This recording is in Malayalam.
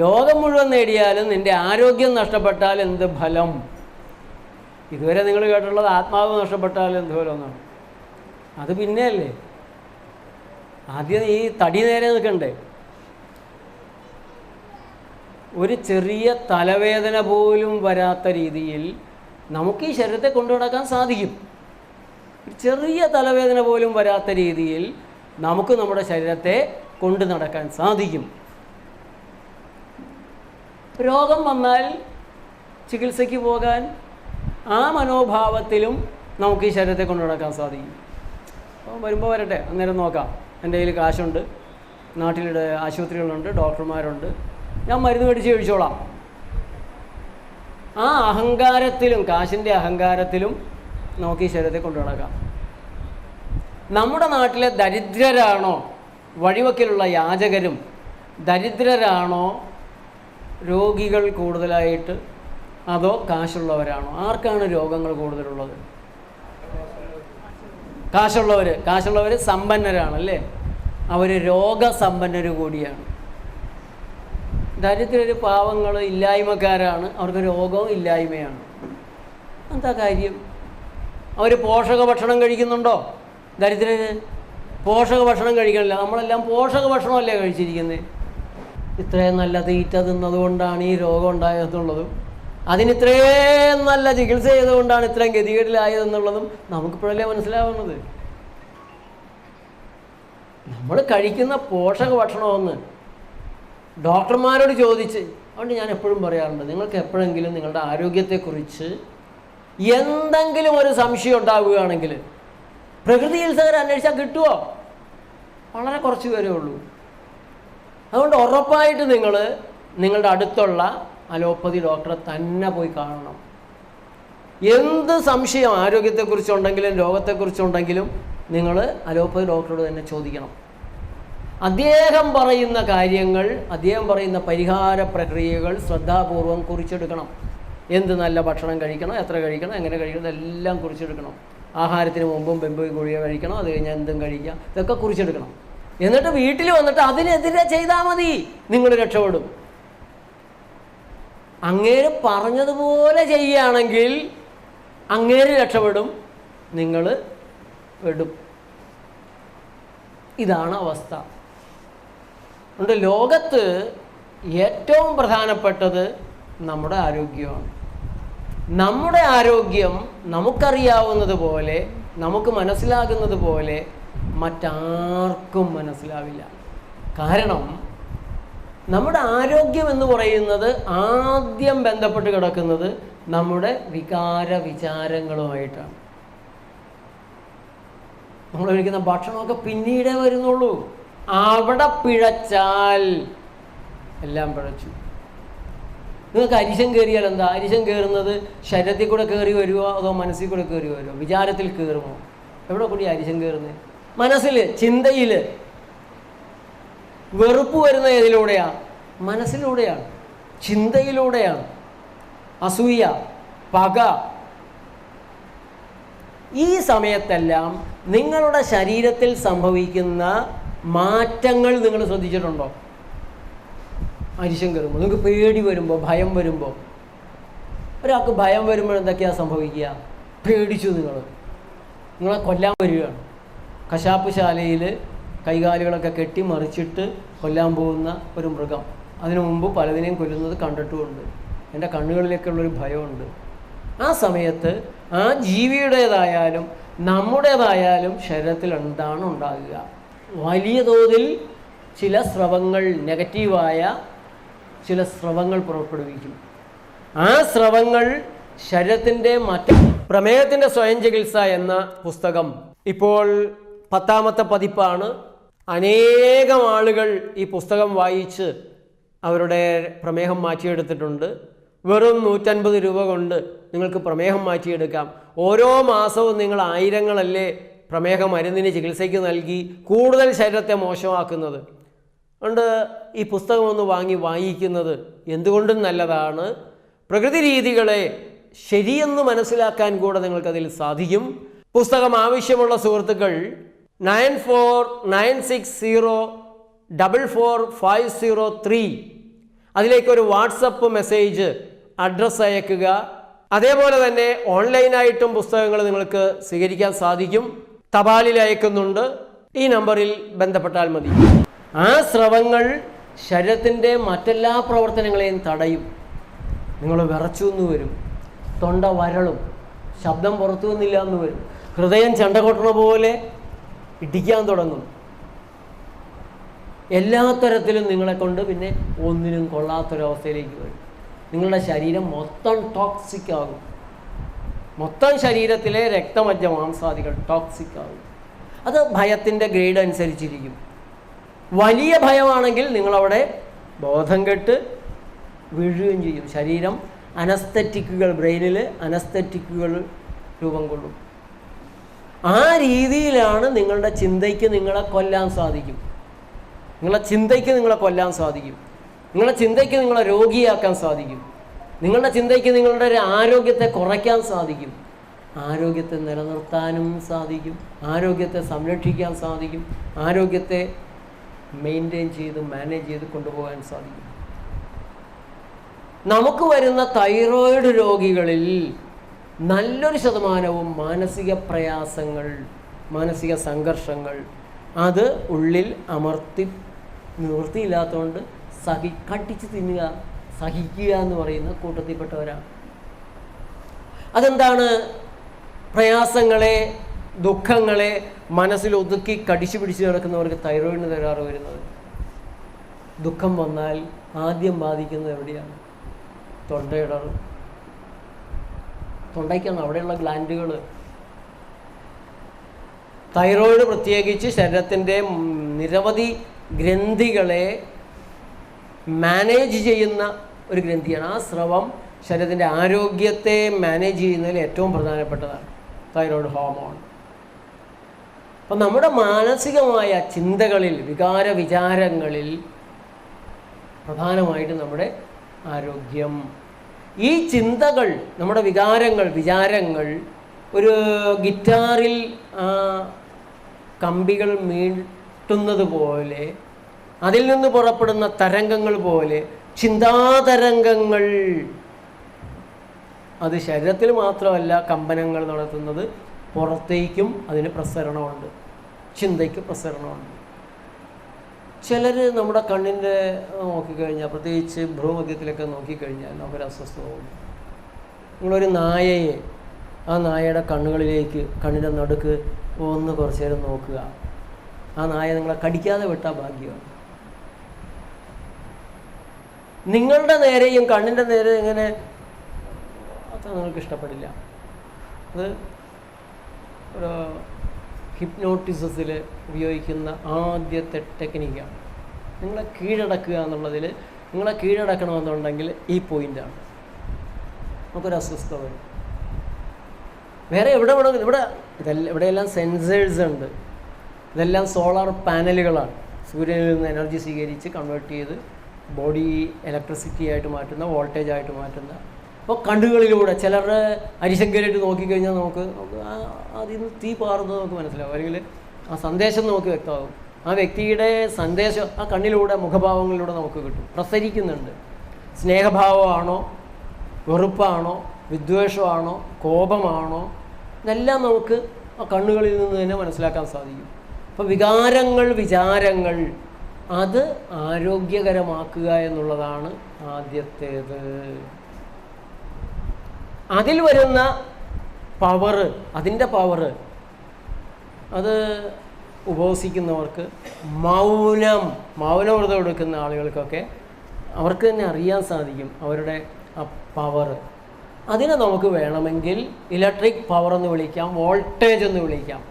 ലോകം മുഴുവൻ നേടിയാലും നിൻ്റെ ആരോഗ്യം നഷ്ടപ്പെട്ടാൽ എന്ത് ഫലം? ഇതുവരെ നിങ്ങൾ കേട്ടിട്ടുള്ളത് ആത്മാവ് നഷ്ടപ്പെട്ടാൽ എന്ത് ഫലം എന്നാണ്. അത് പിന്നെയല്ലേ, ആദ്യം ഈ തടി നേരെ നിൽക്കണ്ടേ. ഒരു ചെറിയ തലവേദന പോലും വരാത്ത രീതിയിൽ നമുക്ക് ഈ ശരീരത്തെ കൊണ്ടു നടക്കാൻ സാധിക്കും. ഒരു ചെറിയ തലവേദന പോലും വരാത്ത രീതിയിൽ നമുക്ക് നമ്മുടെ ശരീരത്തെ കൊണ്ടു നടക്കാൻ സാധിക്കും. രോഗം വന്നാൽ ചികിത്സയ്ക്ക് പോകാൻ ആ മനോഭാവത്തിലും നമുക്ക് ഈ ശരീരത്തെ കൊണ്ടു നടക്കാൻ സാധിക്കും. അപ്പോൾ വരുമ്പോൾ വരട്ടെ, അന്നേരം നോക്കാം. എൻ്റെ കയ്യിൽ കാശുണ്ട്, നാട്ടിലെ ആശുപത്രികളുണ്ട്, ഡോക്ടർമാരുണ്ട്, ഞാൻ മരുന്ന് മേടിച്ച് കഴിച്ചോളാം. ആ അഹങ്കാരത്തിലും, കാശിൻ്റെ അഹങ്കാരത്തിലും നമുക്ക് ഈ ശരീരത്തെ കൊണ്ടു നടക്കാം. നമ്മുടെ നാട്ടിലെ ദരിദ്രരാണോ വഴിവക്കിലുള്ള യാചകരും, ദരിദ്രരാണോ രോഗികൾ കൂടുതലായിട്ട്, അതോ കാശുള്ളവരാണോ? ആർക്കാണ് രോഗങ്ങൾ കൂടുതലുള്ളത്? കാശുള്ളവർ സമ്പന്നരാണല്ലേ, അവർ രോഗസമ്പന്നർ കൂടിയാണ്. ദരിദ്രർ പാവങ്ങൾ ഇല്ലായ്മക്കാരാണ്, അവർക്ക് രോഗവും ഇല്ലായ്മയാണ്. എന്താ കാര്യം? അവർ പോഷക ഭക്ഷണം കഴിക്കുന്നുണ്ടോ? ദരിദ്രർ പോഷക ഭക്ഷണം കഴിക്കണില്ല. നമ്മളെല്ലാം പോഷക ഭക്ഷണമല്ലേ കഴിച്ചിരിക്കുന്നത്. ഇത്രയും നല്ല തീറ്റ തിന്നതുകൊണ്ടാണ് ഈ രോഗം ഉണ്ടായതെന്നുള്ളതും അതിന് ഇത്രയും നല്ല ചികിത്സ ചെയ്തുകൊണ്ടാണ് ഇത്രയും ഗതികേടിലായതെന്നുള്ളതും നമുക്കിപ്പോഴല്ലേ മനസ്സിലാവുന്നത്. നമ്മൾ കഴിക്കുന്ന പോഷക ഭക്ഷണമെന്ന് ഡോക്ടർമാരോട് ചോദിച്ച്, അതുകൊണ്ട് ഞാൻ എപ്പോഴും പറയാറുണ്ട്, നിങ്ങൾക്ക് എപ്പോഴെങ്കിലും നിങ്ങളുടെ ആരോഗ്യത്തെക്കുറിച്ച് എന്തെങ്കിലും ഒരു സംശയം ഉണ്ടാവുകയാണെങ്കിൽ പ്രകൃതി ചികിത്സകരെ അന്വേഷിച്ചാൽ കിട്ടുമോ? വളരെ കുറച്ച് പേരേ ഉള്ളൂ. അതുകൊണ്ട് ഉറപ്പായിട്ട് നിങ്ങൾ നിങ്ങളുടെ അടുത്തുള്ള അലോപ്പതി ഡോക്ടറെ തന്നെ പോയി കാണണം. എന്ത് സംശയം ആരോഗ്യത്തെക്കുറിച്ചുണ്ടെങ്കിലും രോഗത്തെക്കുറിച്ചുണ്ടെങ്കിലും നിങ്ങൾ അലോപ്പതി ഡോക്ടറോട് തന്നെ ചോദിക്കണം. അദ്ദേഹം പറയുന്ന കാര്യങ്ങൾ, അദ്ദേഹം പറയുന്ന പരിഹാര പ്രക്രിയകൾ ശ്രദ്ധാപൂർവം കുറിച്ചെടുക്കണം. എന്ത് നല്ല ഭക്ഷണം കഴിക്കണം, എത്ര കഴിക്കണം, എങ്ങനെ കഴിക്കണം, ഇതെല്ലാം കുറിച്ചെടുക്കണം. ആഹാരത്തിന് മുമ്പും വെമ്പ് ഗുളിക കഴിക്കണം, അത് കഴിഞ്ഞാൽ എന്തും കഴിക്കാം, ഇതൊക്കെ കുറിച്ചെടുക്കണം. എന്നിട്ട് വീട്ടിൽ വന്നിട്ട് അതിനെതിരെ ചെയ്താൽ മതി, നിങ്ങൾ രക്ഷപ്പെടും. അങ്ങേര് പറഞ്ഞതുപോലെ ചെയ്യുകയാണെങ്കിൽ അങ്ങേര് രക്ഷപ്പെടും, നിങ്ങൾ പെടും. ഇതാണ് അവസ്ഥ. അതുകൊണ്ട് ലോകത്ത് ഏറ്റവും പ്രധാനപ്പെട്ടത് നമ്മുടെ ആരോഗ്യമാണ്. നമ്മുടെ ആരോഗ്യം നമുക്കറിയാവുന്നത് പോലെ, നമുക്ക് മനസ്സിലാകുന്നത് പോലെ മറ്റാർക്കും മനസ്സിലാവില്ല. കാരണം നമ്മുടെ ആരോഗ്യം എന്ന് പറയുന്നത് ആദ്യം ബന്ധപ്പെട്ട് കിടക്കുന്നത് നമ്മുടെ വികാര വിചാരങ്ങളുമായിട്ടാണ്. നമ്മൾ കഴിക്കുന്ന ഭക്ഷണമൊക്കെ പിന്നീടേ വരുന്നുള്ളൂ. അവിടെ പിഴച്ചാൽ എല്ലാം പിഴച്ചു. നിങ്ങൾക്ക് അരിശം കയറിയാൽ എന്താ? അരിശം കയറുന്നത് ശരീരത്തിൽ കൂടെ കയറി വരുമോ അതോ മനസ്സിൽ കൂടെ കയറി വരുമോ? വിചാരത്തിൽ കയറുമോ? എവിടെ കൂടി അരിശം കയറുന്നത്? മനസ്സിൽ, ചിന്തയിൽ. വെറുപ്പ് വരുന്ന ഏതിലൂടെയാണ്? മനസ്സിലൂടെയാണ്, ചിന്തയിലൂടെയാണ്. അസൂയ, പക. ഈ സമയത്തെല്ലാം നിങ്ങളുടെ ശരീരത്തിൽ സംഭവിക്കുന്ന മാറ്റങ്ങൾ നിങ്ങൾ ശ്രദ്ധിച്ചിട്ടുണ്ടോ? അരിശം കയറുമ്പോൾ, നിങ്ങൾക്ക് പേടി വരുമ്പോൾ, ഭയം വരുമ്പോൾ, ഒരാൾക്ക് ഭയം വരുമ്പോൾ എന്തൊക്കെയാണ് സംഭവിക്കുക? പേടിച്ചു, നിങ്ങളെ കൊല്ലാൻ വരികയാണ്. കശാപ്പ് ശാലയിൽ കൈകാലുകളൊക്കെ കെട്ടി മറിച്ചിട്ട് കൊല്ലാൻ പോകുന്ന ഒരു മൃഗം. അതിനു മുമ്പ് പലതിനെയും കൊല്ലുന്നത് കണ്ടിട്ടുമുണ്ട്. എൻ്റെ കണ്ണുകളിലേക്കുള്ളൊരു ഭയമുണ്ട്. ആ സമയത്ത് ആ ജീവിയുടേതായാലും നമ്മുടേതായാലും ശരീരത്തിൽ എന്താണ് ഉണ്ടാകുക? വലിയ തോതിൽ ചില സ്രവങ്ങൾ, നെഗറ്റീവായ ചില സ്രവങ്ങൾ പുറപ്പെടുവിക്കും. ആ സ്രവങ്ങൾ ശരീരത്തിൻ്റെ പ്രമേഹത്തിൻ്റെ സ്വയം ചികിത്സ എന്ന പുസ്തകം ഇപ്പോൾ 10ാമത്തെ പതിപ്പാണ്. അനേകം ആളുകൾ ഈ പുസ്തകം വായിച്ച് അവരുടെ പ്രമേഹം മാറ്റിയെടുത്തിട്ടുണ്ട്. വെറും 150 രൂപ കൊണ്ട് നിങ്ങൾക്ക് പ്രമേഹം മാറ്റിയെടുക്കാം. ഓരോ മാസവും നിങ്ങൾ ആയിരങ്ങളല്ലേ പ്രമേഹ മരുന്നിന് ചികിത്സയ്ക്ക് നൽകി കൂടുതൽ ശരീരത്തെ മോശമാക്കുന്നത്. അതുകൊണ്ട് ഈ പുസ്തകം ഒന്ന് വായിക്കുന്നത് എന്തുകൊണ്ടും നല്ലതാണ്. പ്രകൃതി രീതികളെ ശരിയെന്ന് മനസ്സിലാക്കാൻ കൂടെ നിങ്ങൾക്കതിൽ സാധിക്കും. പുസ്തകം ആവശ്യമുള്ള സുഹൃത്തുക്കൾ 9496044503 അതിലേക്കൊരു വാട്സപ്പ് മെസ്സേജ് അഡ്രസ്സ് അയക്കുക. അതേപോലെ തന്നെ ഓൺലൈനായിട്ടും പുസ്തകങ്ങൾ നിങ്ങൾക്ക് സ്വീകരിക്കാൻ സാധിക്കും. തപാലിൽ അയക്കുന്നുണ്ട്. ഈ നമ്പറിൽ ബന്ധപ്പെട്ടാൽ മതി. ആ സ്രവങ്ങൾ ശരീരത്തിൻ്റെ മറ്റെല്ലാ പ്രവർത്തനങ്ങളെയും തടയും. നിങ്ങൾ വിറച്ചു എന്ന് വരും, തൊണ്ട വരളും, ശബ്ദം പുറത്തു വന്നില്ല എന്ന് വരും, ഹൃദയം ചെണ്ട കൊട്ടണ പോലെ ഇടിക്കാൻ തുടങ്ങും. എല്ലാ തരത്തിലും നിങ്ങളെ കൊണ്ട് പിന്നെ ഒന്നിനും കൊള്ളാത്തൊരവസ്ഥയിലേക്ക് വരും. നിങ്ങളുടെ ശരീരം മൊത്തം ടോക്സിക് ആകും. മൊത്തം ശരീരത്തിലെ രക്തമജ്ജ മാംസാദികൾ ടോക്സിക് ആകും. അത് ഭയത്തിൻ്റെ ഗ്രേഡ് അനുസരിച്ചിരിക്കും. വലിയ ഭയമാണെങ്കിൽ നിങ്ങളവിടെ ബോധം കെട്ട് വീഴുകയും ചെയ്യും. ശരീരം അനസ്തെറ്റിക്കുകൾ, ബ്രെയിനിൽ അനസ്തെറ്റിക്കുകൾ രൂപം കൊള്ളും. ആ രീതിയിലാണ് നിങ്ങളുടെ ചിന്തയ്ക്ക് നിങ്ങളെ കൊല്ലാൻ സാധിക്കും. നിങ്ങളുടെ ചിന്തയ്ക്ക് നിങ്ങളെ കൊല്ലാൻ സാധിക്കും. നിങ്ങളുടെ ചിന്തയ്ക്ക് നിങ്ങളെ രോഗിയാക്കാൻ സാധിക്കും. നിങ്ങളുടെ ചിന്തയ്ക്ക് നിങ്ങളുടെ ഒരു ആരോഗ്യത്തെ കുറയ്ക്കാൻ സാധിക്കും. ആരോഗ്യത്തെ നിലനിർത്താനും സാധിക്കും. ആരോഗ്യത്തെ സംരക്ഷിക്കാൻ സാധിക്കും. ആരോഗ്യത്തെ മെയിൻറ്റെയിൻ ചെയ്ത് മാനേജ് ചെയ്ത് കൊണ്ടുപോകാൻ സാധിക്കും. നമുക്ക് വരുന്ന തൈറോയിഡ് രോഗികളിൽ നല്ലൊരു ശതമാനവും മാനസിക പ്രയാസങ്ങൾ, മാനസിക സംഘർഷങ്ങൾ, അത് ഉള്ളിൽ നിവൃത്തിയില്ലാത്തതുകൊണ്ട് കട്ടിച്ച് തിന്നുക, സഹിക്കുക എന്ന് പറയുന്ന കൂട്ടത്തിൽപ്പെട്ടവരാണ്. അതെന്താണ്? പ്രയാസങ്ങളെ, ദുഃഖങ്ങളെ മനസ്സിൽ ഒതുക്കി കടിച്ചു പിടിച്ച് കിടക്കുന്നവർക്ക് തൈറോയിഡിന് തകരാറ് വരുന്നത്. ദുഃഖം വന്നാൽ ആദ്യം ബാധിക്കുന്നത് എവിടെയാണ്? തൊണ്ടയിടറും. തൊണ്ടയ്ക്കാണ്, അവിടെയുള്ള ഗ്ലാൻഡുകൾ. തൈറോയിഡ് പ്രത്യേകിച്ച് ശരീരത്തിൻ്റെ നിരവധി ഗ്രന്ഥികളെ മാനേജ് ചെയ്യുന്ന ഒരു ഗ്രന്ഥിയാണ്. ആ സ്രവം ശരീരത്തിൻ്റെ ആരോഗ്യത്തെ മാനേജ് ചെയ്യുന്നതിൽ ഏറ്റവും പ്രധാനപ്പെട്ടതാണ് തൈറോയ്ഡ് ഹോർമോൺ. അപ്പം നമ്മുടെ മാനസികമായ ചിന്തകളിൽ, വിചാരങ്ങളിൽ പ്രധാനമായിട്ട് നമ്മുടെ ആരോഗ്യം. ഈ ചിന്തകൾ, നമ്മുടെ വിചാരങ്ങൾ ഒരു ഗിറ്റാറിൽ കമ്പികൾ മീട്ടുന്നത് പോലെ, അതിൽ നിന്ന് പുറപ്പെടുന്ന തരംഗങ്ങൾ പോലെ ചിന്താതരംഗങ്ങൾ, അത് ശരീരത്തിൽ മാത്രമല്ല കമ്പനങ്ങൾ നടത്തുന്നത്, പുറത്തേക്കും അതിന് പ്രസരണമുണ്ട്. ചിന്തയ്ക്ക് പ്രസരണമുണ്ട്. ചിലർ നമ്മുടെ കണ്ണിൻ്റെ നോക്കിക്കഴിഞ്ഞാൽ, പ്രത്യേകിച്ച് ഭ്രൂമധ്യത്തിലൊക്കെ നോക്കിക്കഴിഞ്ഞാൽ നമുക്കൊരു അസ്വസ്ഥത തോന്നും. നിങ്ങളൊരു നായയെ, ആ നായയുടെ കണ്ണുകളിലേക്ക്, കണ്ണിൻ്റെ നടുക്ക് ഒന്ന് കുറച്ച് നേരം നോക്കുക. ആ നായ നിങ്ങളെ കടിക്കാതെ വിട്ടാൽ ഭാഗ്യമാണ്. നിങ്ങളുടെ നേരെയും കണ്ണിൻ്റെ നേരെ ഇങ്ങനെ അത് നിങ്ങൾക്ക് ഇഷ്ടപ്പെടില്ല. അത് ഒരു ഹിപ്നോട്ടിസത്തിൽ ഉപയോഗിക്കുന്ന ആദ്യത്തെ ടെക്നിക്കാണ്. നിങ്ങളെ കീഴടക്കുക എന്നുള്ളതിൽ, നിങ്ങളെ കീഴടക്കണമെന്നുണ്ടെങ്കിൽ ഈ പോയിൻ്റാണ്. നമുക്കൊരു അസ്വസ്ഥത വരും. വേറെ ഇവിടെയെല്ലാം സെൻസേഴ്സ് ഉണ്ട്. ഇതെല്ലാം സോളാർ പാനലുകളാണ്. സൂര്യനിൽ നിന്ന് എനർജി സ്വീകരിച്ച് കൺവേർട്ട് ചെയ്ത് ബോഡി ഇലക്ട്രിസിറ്റി ആയിട്ട് മാറ്റുന്ന, വോൾട്ടേജ് ആയിട്ട് മാറ്റുന്ന. അപ്പോൾ കണ്ണുകളിലൂടെ ചിലരുടെ അരിശങ്കരായിട്ട് നോക്കിക്കഴിഞ്ഞാൽ നമുക്ക് അതിൽ നിന്ന് തീ പാറുന്നത് നമുക്ക് മനസ്സിലാവും. അല്ലെങ്കിൽ ആ സന്ദേശം നമുക്ക് വ്യക്തമാകും. ആ വ്യക്തിയുടെ സന്ദേശം ആ കണ്ണിലൂടെ, മുഖഭാവങ്ങളിലൂടെ നമുക്ക് കിട്ടും. പ്രസരിക്കുന്നുണ്ട്. സ്നേഹഭാവമാണോ, വെറുപ്പാണോ, വിദ്വേഷമാണോ, കോപമാണോ, ഇതെല്ലാം നമുക്ക് ആ കണ്ണുകളിൽ നിന്ന് തന്നെ മനസ്സിലാക്കാൻ സാധിക്കും. അപ്പോൾ വിചാരങ്ങൾ അത് ആരോഗ്യകരമാക്കുക എന്നുള്ളതാണ് ആദ്യത്തേത്. അതിൽ വരുന്ന അതിൻ്റെ പവറ് അത് ഉപവസിക്കുന്നവർക്ക്, മൗനവ്രതം എടുക്കുന്ന ആളുകൾക്കൊക്കെ അവർക്ക് തന്നെ അറിയാൻ സാധിക്കും അവരുടെ ആ പവർ. അതിനെ നമുക്ക് വേണമെങ്കിൽ ഇലക്ട്രിക് പവർ എന്ന് വിളിക്കാം, വോൾട്ടേജ് എന്ന് വിളിക്കാം.